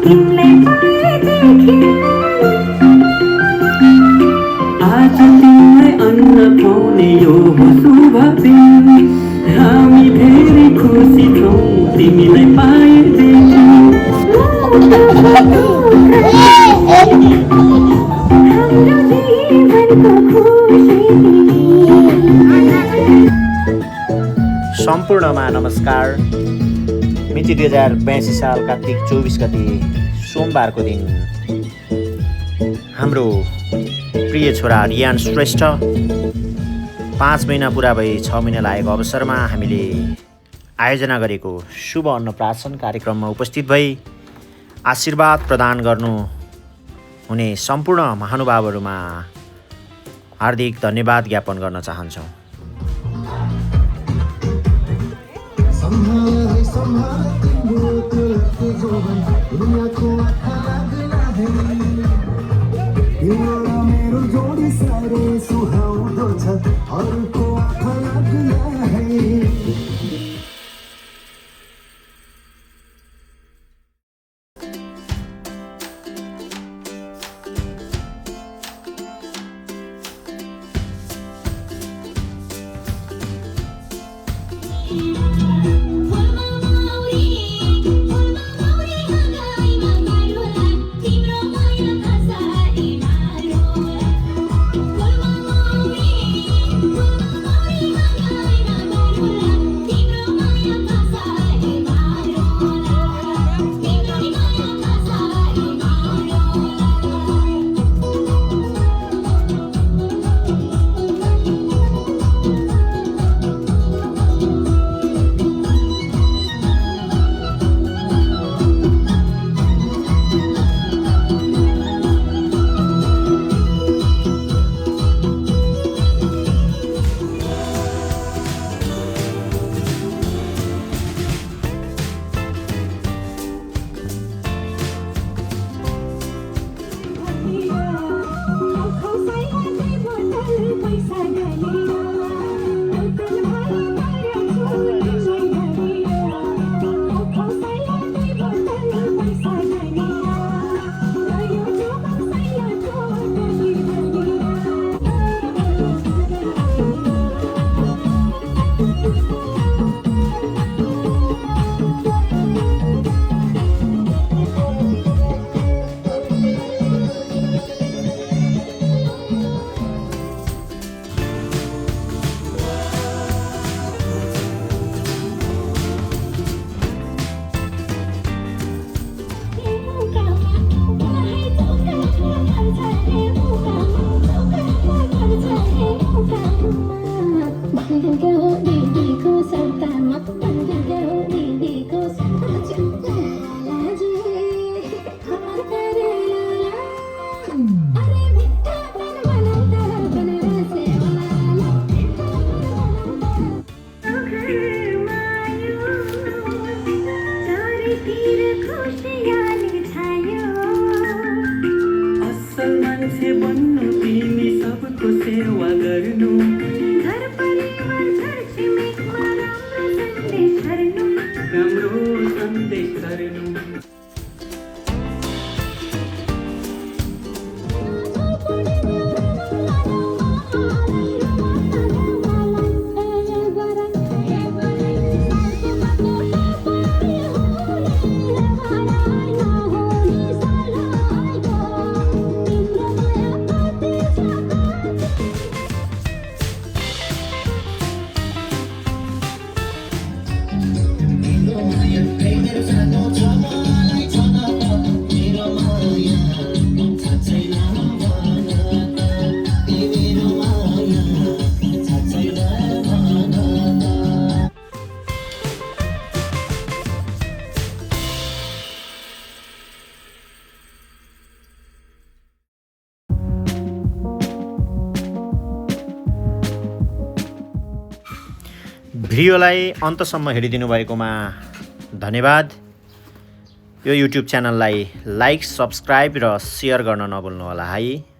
तिमीलाई पाएदेखि आज तिमीलाई अन्न खुवाउने यो हो शुभ दिन हामी धेरै खुसी छौँ तिमीलाई पाएदेखि सम्पूर्णमा नमस्कार। मिति 2082 साल कार्तिक 24 गते सोमबारको दिन हाम्रो प्रिय छोरा रियान श्रेष्ठ 5 महिना पुरा भई 6 महिना लागेको अवसरमा हामीले आयोजना गरेको शुभ अन्नप्राशन कार्यक्रममा उपस्थित भई आशीर्वाद प्रदान गर्नु हुने सम्पूर्ण महानुभावहरूमा हार्दिक धन्यवाद ज्ञापन गर्न चाहन्छौँ। असल मान्छे बन्नु तिमी सबको सेवा गर्नु घर परिवार घर छिमेकमा राम्रो सन्देश गर्नु भिडियोलाई अन्तसम्म हेरिदिनु भएकोमा धन्यवाद। यो युट्युब च्यानललाई लाइक, सब्स्क्राइब र सेयर गर्न नभुल्नुहोला है।